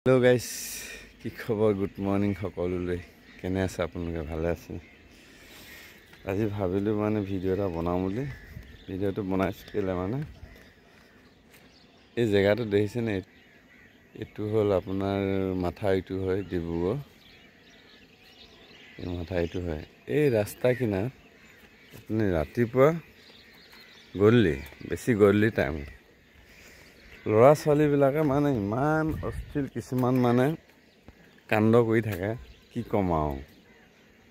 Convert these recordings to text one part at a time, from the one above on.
Hello' guys, কি খবৰ? Good morning সকলোলৈ। কেনে আছে আপোনালোকে? ভালে আছে? আজি ভাবিলোঁ ভিডিঅ' এটা বনাওঁ বুলি। ভিডিঅ'টো বনাইছোঁ কেলৈ এই জেগাটো দেখিছেনে? এইটো হ'ল আপোনাৰ মাথাউৰিটো হয় ডিব্ৰুগড়। এই মাথাউৰিটো হয় এই ৰাস্তা কিনাৰত আপুনি ৰাতিপুৱা গধূলি, বেছি গধূলি টাইম ল'ৰা ছোৱালীবিলাকে ইমান অস্থিৰ কিছুমান কাণ্ড কৰি থাকে, কি ক'ম আৰু।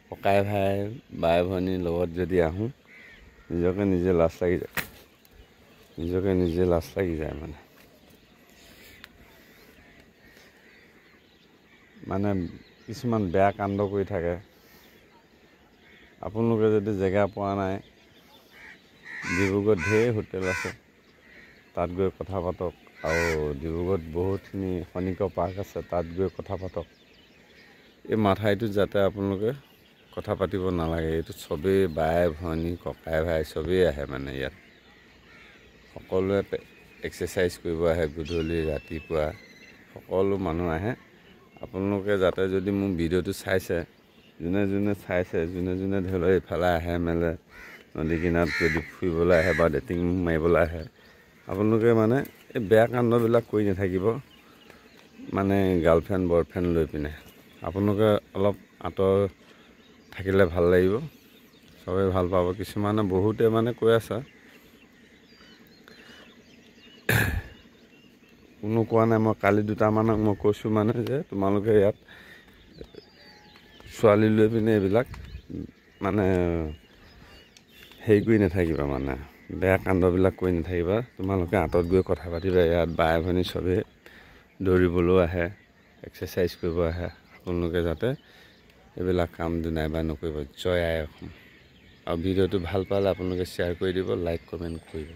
ককাই ভাই বাই ভনীৰ লগত যদি আহোঁ, নিজকে নিজে লাজ লাগি যায়। কিছুমান বেয়া কাণ্ড কৰি থাকে। আপোনালোকে যদি জেগা পোৱা নাই, ডিব্ৰুগড়ত ঢেৰ হোটেল আছে, তাত গৈ কথা পাতক। আৰু ডিব্ৰুগড়ত বহুতখিনি খনিকৰ পাৰ্ক আছে, তাত গৈ কথা পাতক। এই মাথাউৰিটোত যাতে আপোনালোকে কথা পাতিব নালাগে। এইটো চবেই বাই ভনী ককাই ভাই চবেই আহে ইয়াত। সকলোৱে এক্সাৰচাইজ কৰিব আহে, গধূলি ৰাতিপুৱা সকলো মানুহ আহে। আপোনালোকে যাতে যদি মোৰ ভিডিঅ'টো চাইছে, যোনে ধৰি লওক এইফালে আহে মেলে, নদী কিনাৰত যদি ফুৰিবলৈ আহে বা ডেটিং মাৰিবলৈ আহে, আপোনালোকে এই বেয়া কাণ্ডবিলাক কৰি নাথাকিব। গাৰ্লফ্ৰেণ্ড বয়ফ্ৰেণ্ড লৈ পিনে আপোনালোকে অলপ আঁতৰ থাকিলে ভাল লাগিব, চবেই ভাল পাব। কিছুমানে বহুতে কৈ আছে, কোনো কোৱা নাই। মই কালি দুটামানক মই কৈছোঁ যে তোমালোকে ইয়াত ছোৱালী লৈ পিনে এইবিলাক হেৰি কৰি নাথাকিবা, বেয়া কাণ্ডবিলাক কৰি নাথাকিবা। তোমালোকে আঁতৰত গৈ কথা পাতিবা। ইয়াত বাই ভনী চবেই দৌৰিবলৈও আহে, এক্সাৰচাইজ কৰিব আহে। আপোনালোকে যাতে এইবিলাক কাম নাইবা নকৰিব। জয় আই অসম। আৰু ভিডিঅ'টো ভাল পালে আপোনালোকে শ্বেয়াৰ কৰি দিব, লাইক কমেণ্ট কৰিব।